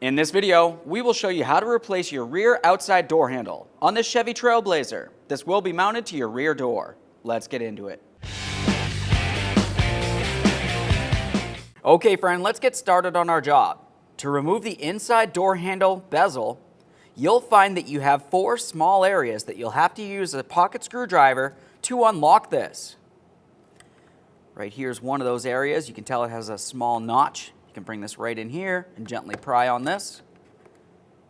In this video, we will show you how to replace your rear outside door handle on this Chevy Trailblazer. This will be mounted to your rear door. Let's get into it. Okay friend, let's get started on our job. To remove the inside door handle bezel, you'll find that you have 4 small areas that you'll have to use a pocket screwdriver to unlock this. Right here is one of those areas. You can tell it has a small notch. You can bring this right in here and gently pry on this.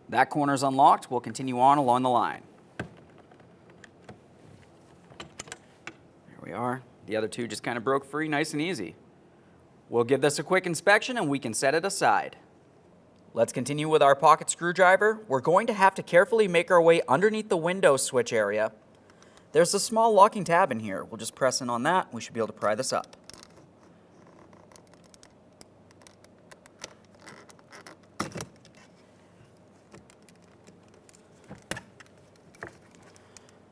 That corner is unlocked. We'll continue on along the line. There we are. The other 2 just kind of broke free, nice and easy. We'll give this a quick inspection and we can set it aside. Let's continue with our pocket screwdriver. We're going to have to carefully make our way underneath the window switch area. There's a small locking tab in here. We'll just press in on that. We should be able to pry this up.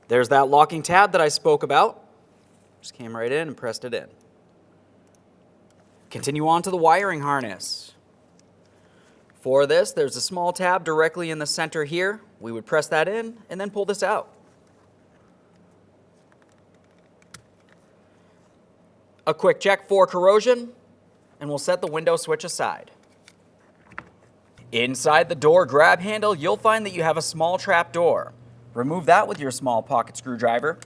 There's that locking tab that I spoke about. Just came right in and pressed it in. Continue on to the wiring harness. For this, there's a small tab directly in the center here. We would press that in and then pull this out. A quick check for corrosion, and we'll set the window switch aside. Inside the door grab handle, you'll find that you have a small trap door. Remove that with your small pocket screwdriver.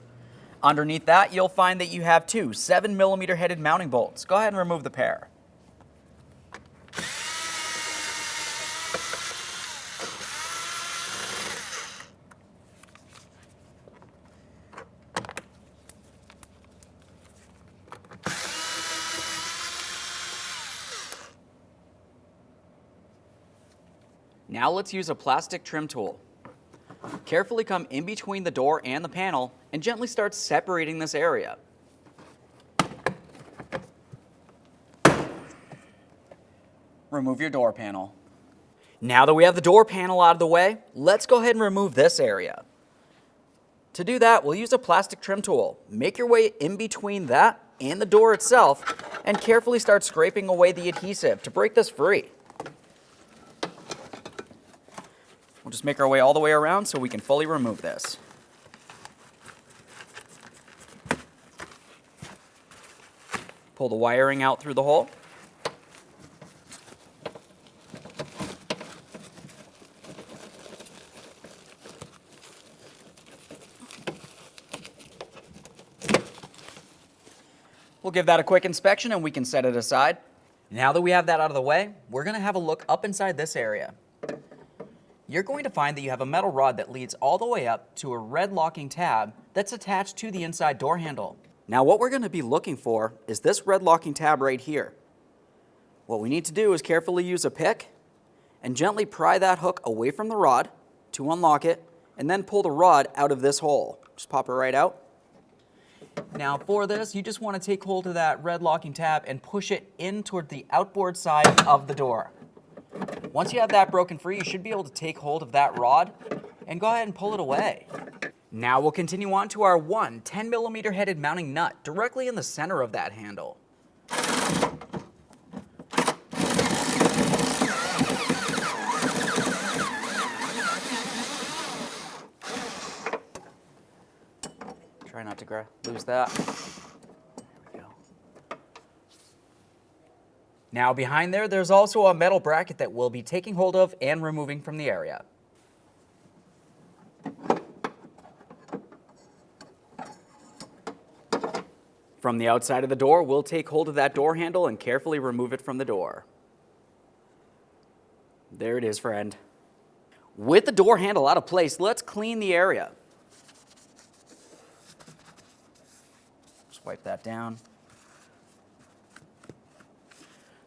Underneath that, you'll find that you have 2 7mm headed mounting bolts. Go ahead and remove the pair. Now let's use a plastic trim tool. Carefully come in between the door and the panel and gently start separating this area. Remove your door panel. Now that we have the door panel out of the way, let's go ahead and remove this area. To do that, we'll use a plastic trim tool. Make your way in between that and the door itself and carefully start scraping away the adhesive to break this free. We'll just make our way all the way around so we can fully remove this. Pull the wiring out through the hole. We'll give that a quick inspection and we can set it aside. Now that we have that out of the way, we're going to have a look up inside this area. You're going to find that you have a metal rod that leads all the way up to a red locking tab that's attached to the inside door handle. Now what we're going to be looking for is this red locking tab right here. What we need to do is carefully use a pick and gently pry that hook away from the rod to unlock it and then pull the rod out of this hole. Just pop it right out. Now for this, you just want to take hold of that red locking tab and push it in toward the outboard side of the door. Once you have that broken free, you should be able to take hold of that rod and go ahead and pull it away. Now we'll continue on to our 1 10mm headed mounting nut directly in the center of that handle. Try not to lose that. Now behind there's also a metal bracket that we'll be taking hold of and removing from the area. From the outside of the door, we'll take hold of that door handle and carefully remove it from the door. There it is, friend. With the door handle out of place, let's clean the area. Just wipe that down.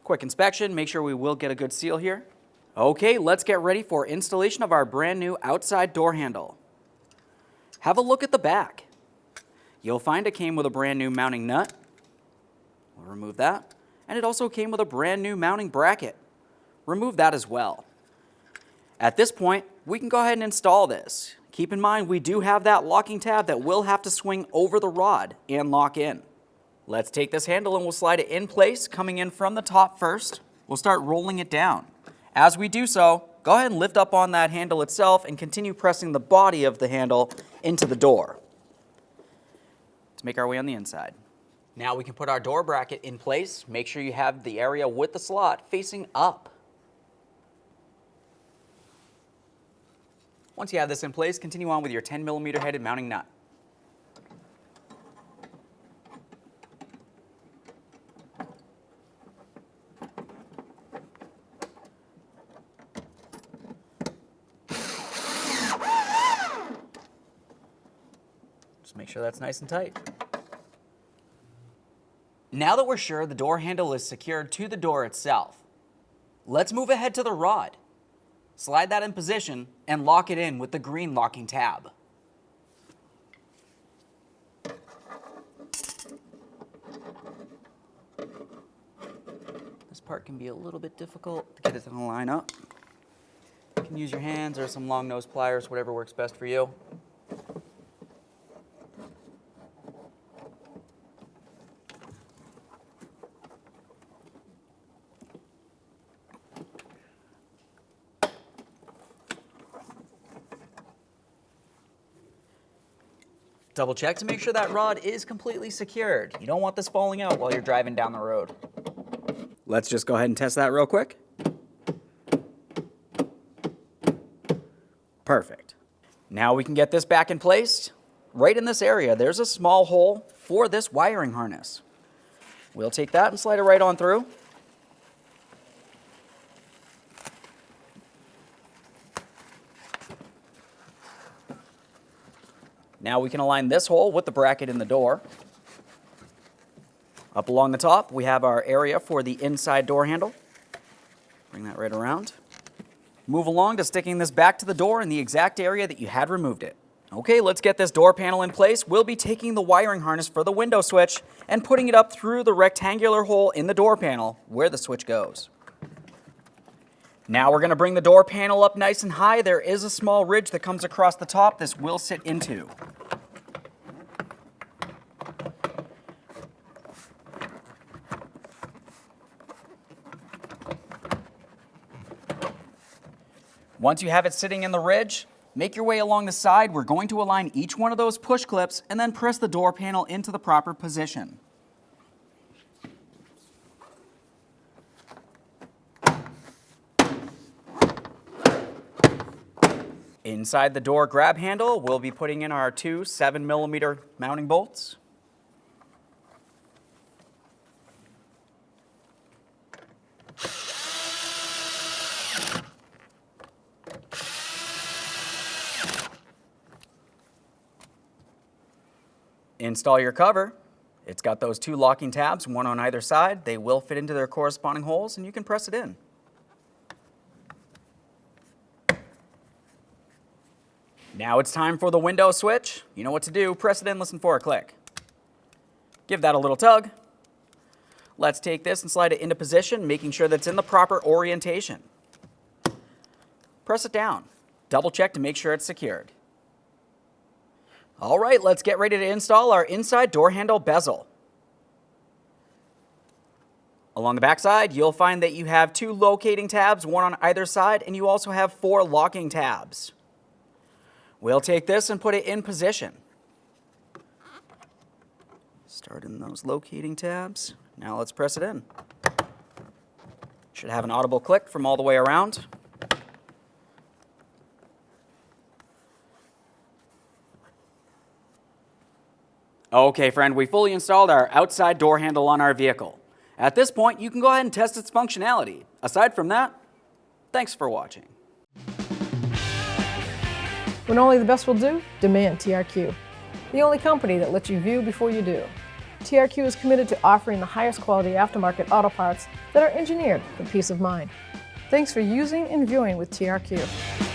Quick inspection, make sure we will get a good seal here. Okay, let's get ready for installation of our brand new outside door handle. Have a look at the back. You'll find it came with a brand new mounting nut. We'll remove that. And it also came with a brand new mounting bracket. Remove that as well. At this point, we can go ahead and install this. Keep in mind, we do have that locking tab that will have to swing over the rod and lock in. Let's take this handle and we'll slide it in place, coming in from the top first. We'll start rolling it down. As we do so, go go ahead and lift up on that handle itself and continue pressing the body of the handle into the door. Let's make our way on the inside. Now we can put our door bracket in place. Make sure you have the area with the slot facing up. Once you have this in place, continue on with your 10mm headed mounting nut. Just make sure that's nice and tight. Now that we're sure the door handle is secured to the door itself, let's move ahead to the rod. Slide that in position and lock it in with the green locking tab. This part can be a little bit difficult to get it to line up. You can use your hands or some long nose pliers, whatever works best for you. Double check to make sure that rod is completely secured. You don't want this falling out while you're driving down the road. Let's just go ahead and test that real quick. Perfect. Now we can get this back in place. Right in this area, there's a small hole for this wiring harness. We'll take that and slide it right on through. Now we can align this hole with the bracket in the door. Up along the top, we have our area for the inside door handle. Bring that right around. Move along to sticking this back to the door in the exact area that you had removed it. Okay, let's get this door panel in place. We'll be taking the wiring harness for the window switch and putting it up through the rectangular hole in the door panel where the switch goes. Now we're going to bring the door panel up nice and high. There is a small ridge that comes across the top this will sit into. Once you have it sitting in the ridge, make your way along the side. We're going to align each one of those push clips and then press the door panel into the proper position. Inside the door grab handle, we'll be putting in our two 7mm mounting bolts. Install your cover. It's got those two locking tabs, one on either side. They will fit into their corresponding holes, and you can press it in. Now it's time for the window switch. You know what to do. Press it in, listen for a click. Give that a little tug. Let's take this and slide it into position, making sure that it's in the proper orientation. Press it down. Double check to make sure it's secured. All right, let's get ready to install our inside door handle bezel. Along the back side, you'll find that you have two locating tabs, one on either side, and you also have 4 locking tabs. We'll take this and put it in position. Start in those locating tabs. Now let's press it in. Should have an audible click from all the way around. Okay, friend, we fully installed our outside door handle on our vehicle. At this point, you can go ahead and test its functionality. Aside from that, thanks for watching. When only the best will do, demand TRQ. The only company that lets you view before you do. TRQ is committed to offering the highest quality aftermarket auto parts that are engineered for peace of mind. Thanks for using and viewing with TRQ.